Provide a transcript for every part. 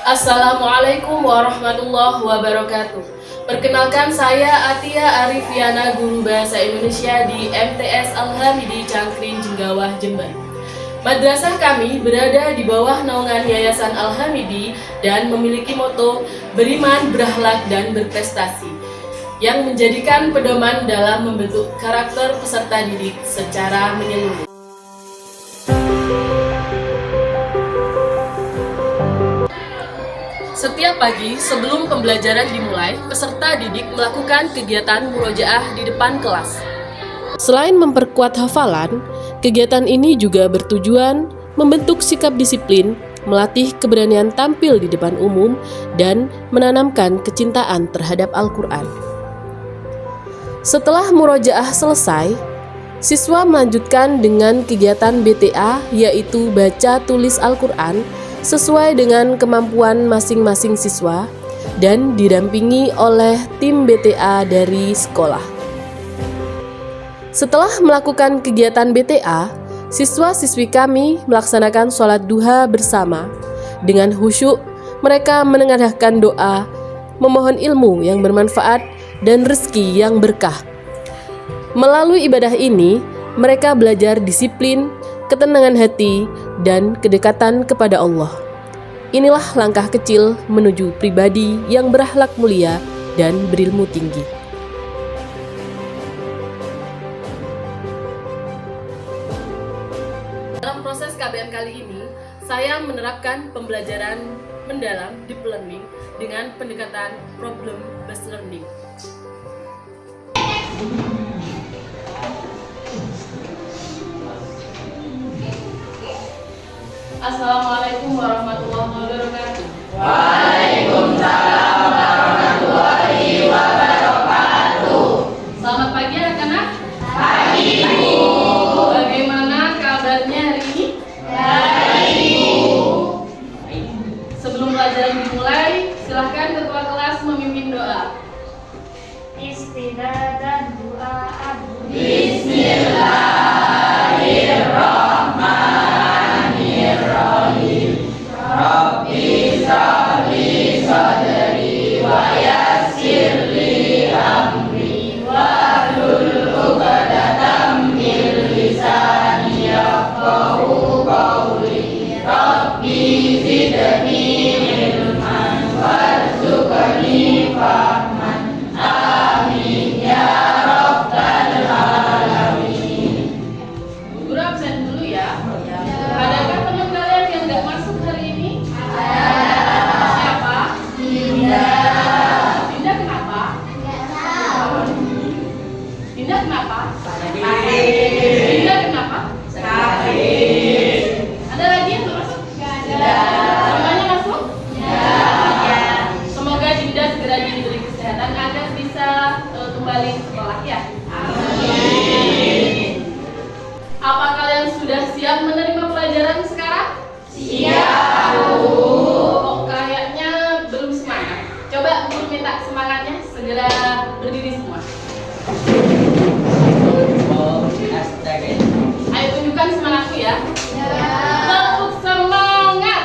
Assalamualaikum warahmatullahi wabarakatuh. Perkenalkan, saya Atia Arifiana, guru Bahasa Indonesia di MTS Al-Hamidi Cangkring, Jenggawah, Jember. Madrasah kami berada di bawah naungan Yayasan Al-Hamidi dan memiliki moto beriman, berakhlak, dan berprestasi, yang menjadikan pedoman dalam membentuk karakter peserta didik secara menyeluruh. Setiap pagi sebelum pembelajaran dimulai, peserta didik melakukan kegiatan murojaah di depan kelas. Selain memperkuat hafalan, kegiatan ini juga bertujuan membentuk sikap disiplin, melatih keberanian tampil di depan umum, dan menanamkan kecintaan terhadap Al-Quran. Setelah murojaah selesai, siswa melanjutkan dengan kegiatan BTA, yaitu baca tulis Al-Quran, sesuai dengan kemampuan masing-masing siswa dan didampingi oleh tim BTA dari sekolah. Setelah melakukan kegiatan BTA, siswa-siswi kami melaksanakan sholat duha bersama. Dengan khusyuk, mereka menengadahkan doa, memohon ilmu yang bermanfaat dan rezeki yang berkah. Melalui ibadah ini, mereka belajar disiplin, ketenangan hati, dan kedekatan kepada Allah. Inilah langkah kecil menuju pribadi yang berakhlak mulia dan berilmu tinggi. Dalam proses KBM kali ini, saya menerapkan pembelajaran mendalam deep learning dengan pendekatan problem based learning. Assalamualaikum warahmatullahi wabarakatuh. Waalaikumsalam warahmatullahi wabarakatuh. Selamat pagi anak-anak. Pagi, Bu. Bagaimana kabarnya hari ini? Baik, Bu. Sebelum pelajaran dimulai, silahkan ketua kelas memimpin doa. Istidah dan doa Bismillahirrahmanirrahim. Rabbi shrahli sadri wa yassir li amri wahlul 'uqdatam min lisani yafqahu qawli. Rabbi zidni ilman warzuqni fahman. Amin ya rabbal alamin. Guru absen dulu ya. Adakah teman kalian yang nggak masuk hari ini? Siapa? Dinda. Dinda kenapa? Dinda kenapa? Dinda kenapa? Ada lagi yang belum masuk? Semuanya masuk? Semoga Dinda segera diberi kesehatan agar bisa kembali ke sekolah ya. Apa kalian sudah siap menerima pelajaran sekarang? Siap, Bu. Oh, kayaknya belum semangat. Coba guru minta semangatnya, segera berdiri semua. Ayo tunjukkan semangatku ya. Tepuk semangat.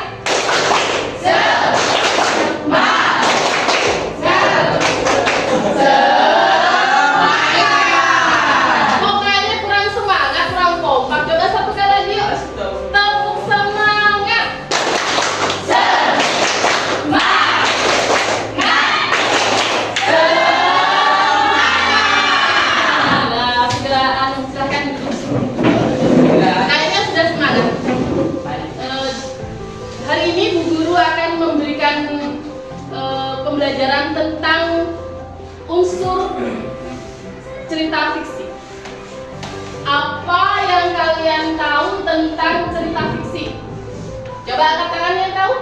Kok kayaknya kurang semangat, kurang kompak. Coba satu kali lagi yuk. Tepuk semangat. Nah, segera silahkan duduk. Kayaknya sudah semangat. Hari ini Bu Guru akan memberikan pembelajaran tentang unsur cerita fiksi. Apa yang kalian tahu tentang cerita fiksi? Coba angkat tangan yang tahu.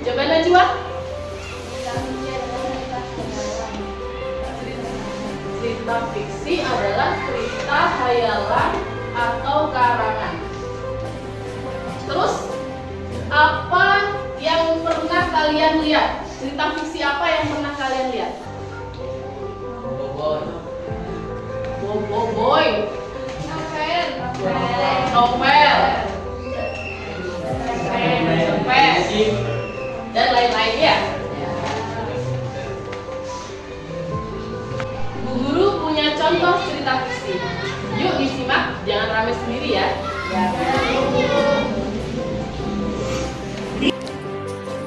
Coba Najwa. Cerita fiksi adalah cerita hayalan atau karangan. Terus, apa yang pernah kalian lihat? Cerita fiksi apa yang pernah kalian lihat? Boboiboy. Novel. Novel. dan lain-lainnya. Bu Guru punya contoh cerita fiksi. Yuk disimak, jangan rame sendiri ya.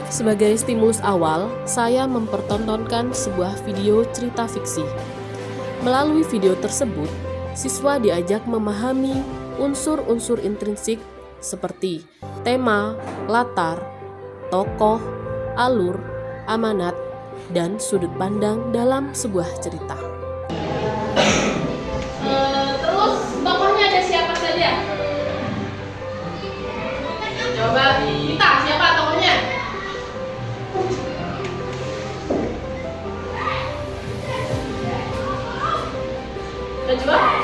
Sebagai stimulus awal, saya mempertontonkan sebuah video cerita fiksi. Melalui video tersebut, siswa diajak memahami unsur-unsur intrinsik seperti tema, latar, tokoh, alur, amanat, dan sudut pandang dalam sebuah cerita. Terus tokohnya ada siapa saja? Coba kita, siapa tokohnya? Coba.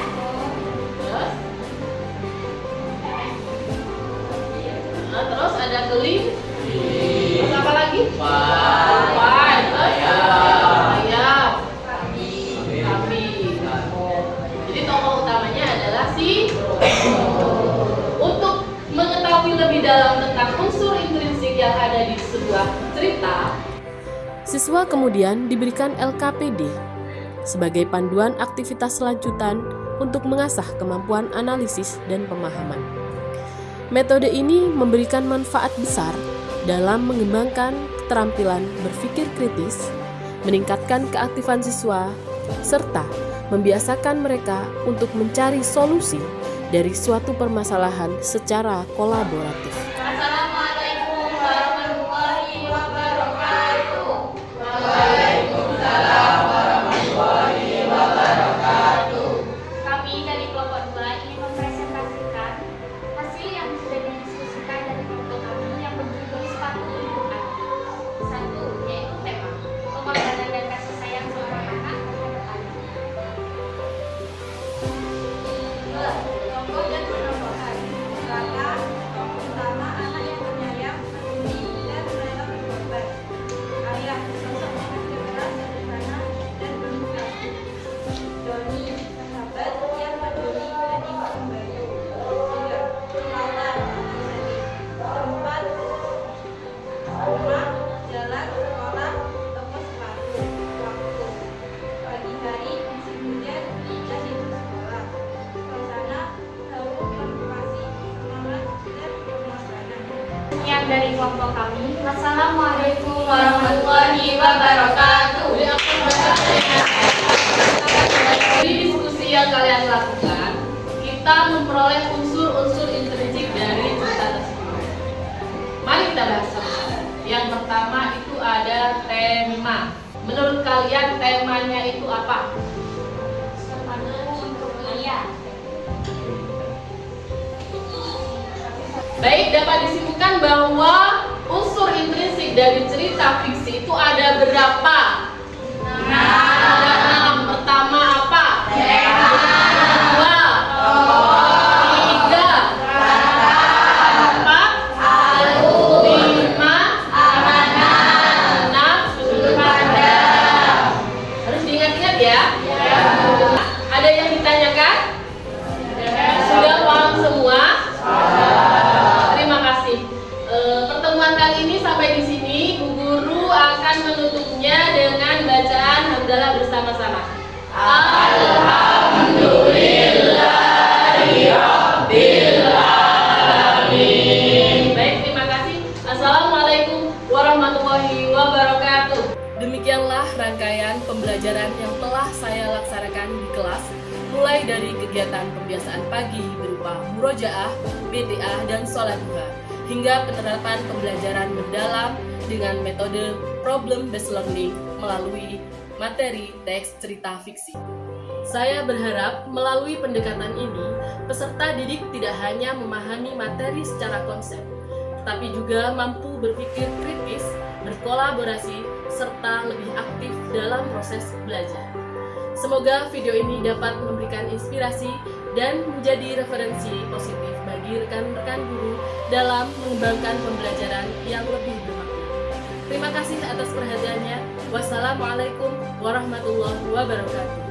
Terus ada keling. Terus apa lagi? Tupai. Ayam. Sapi. Jadi tokoh utamanya adalah si. Untuk mengetahui lebih dalam tentang unsur intrinsik yang ada di sebuah cerita, siswa kemudian diberikan LKPD sebagai panduan aktivitas lanjutan untuk mengasah kemampuan analisis dan pemahaman. Metode ini memberikan manfaat besar dalam mengembangkan keterampilan berpikir kritis, meningkatkan keaktifan siswa, serta membiasakan mereka untuk mencari solusi dari suatu permasalahan secara kolaboratif. Assalamualaikum warahmatullahi wabarakatuh. Waalaikumsalam warahmatullahi wabarakatuh. Kami dari kelompok 2 ingin mempresentasikan hasil yang sudah didiskusikan dari kelompok kami yang berjudul sepatu untuk anak. 1, yaitu tema pengorbanan dan kasih sayang seorang anak terhadap anak. 2, tokoh dan penambahan. Karena tokoh utama anak yang penyayang, peduli, dan rela berkorban. Ayah, sosok pekerja keras, sederhana, dan penuh kasih. Doni, sahabat yang peduli dan ingin membantu. 3, peralatan, sedih. 4, rumah, jalan, sekolah, toko sepatu, waktu. Pagi hari, musim hujan, dan itu sekolah. Suasana, haru, motivasi, semangat, dan pengorbanan. Sekian dari kelompok kami. Assalamualaikum warahmatullahi wabarakatuh. Dari diskusi yang kalian lakukan, kita memperoleh unsur-unsur intrinsik dari cerita tersebut. Mari kita bahas sama-sama. Yang pertama itu ada tema. Menurut kalian temanya itu apa? Sepatu untuk Lia. Baik, dapat disimpulkan bahwa unsur intrinsik dari cerita fiksi itu ada berapa? Ada 6. Pertama apa? Tema. 2. Tiga. 4. Alur. 5. Amanat. 6. Sudut pandang. Harus diingat-ingat ya. Ada yang ditanyakan? Sudah paham semua? Terima kasih. Pertemuan kali ini sampai di sini. Bu Guru akan menutupnya dengan bacaan hamdalah bersama-sama. Alhamdulillahirobbilalamin. Baik, terima kasih. Assalamualaikum warahmatullahi wabarakatuh. Demikianlah rangkaian pembelajaran yang telah saya laksanakan di kelas, mulai dari kegiatan pembiasaan pagi berupa murojaah, BTA, dan sholat duha, hingga penerapan pembelajaran mendalam dengan metode problem-based learning melalui materi teks cerita fiksi. Saya berharap melalui pendekatan ini, peserta didik tidak hanya memahami materi secara konsep, tetapi juga mampu berpikir kritis, berkolaborasi, serta lebih aktif dalam proses belajar. Semoga video ini dapat memberikan inspirasi dan menjadi referensi positif bagi rekan-rekan guru dalam mengembangkan pembelajaran yang lebih bermakna. Terima kasih atas perhatiannya. Wassalamualaikum warahmatullahi wabarakatuh.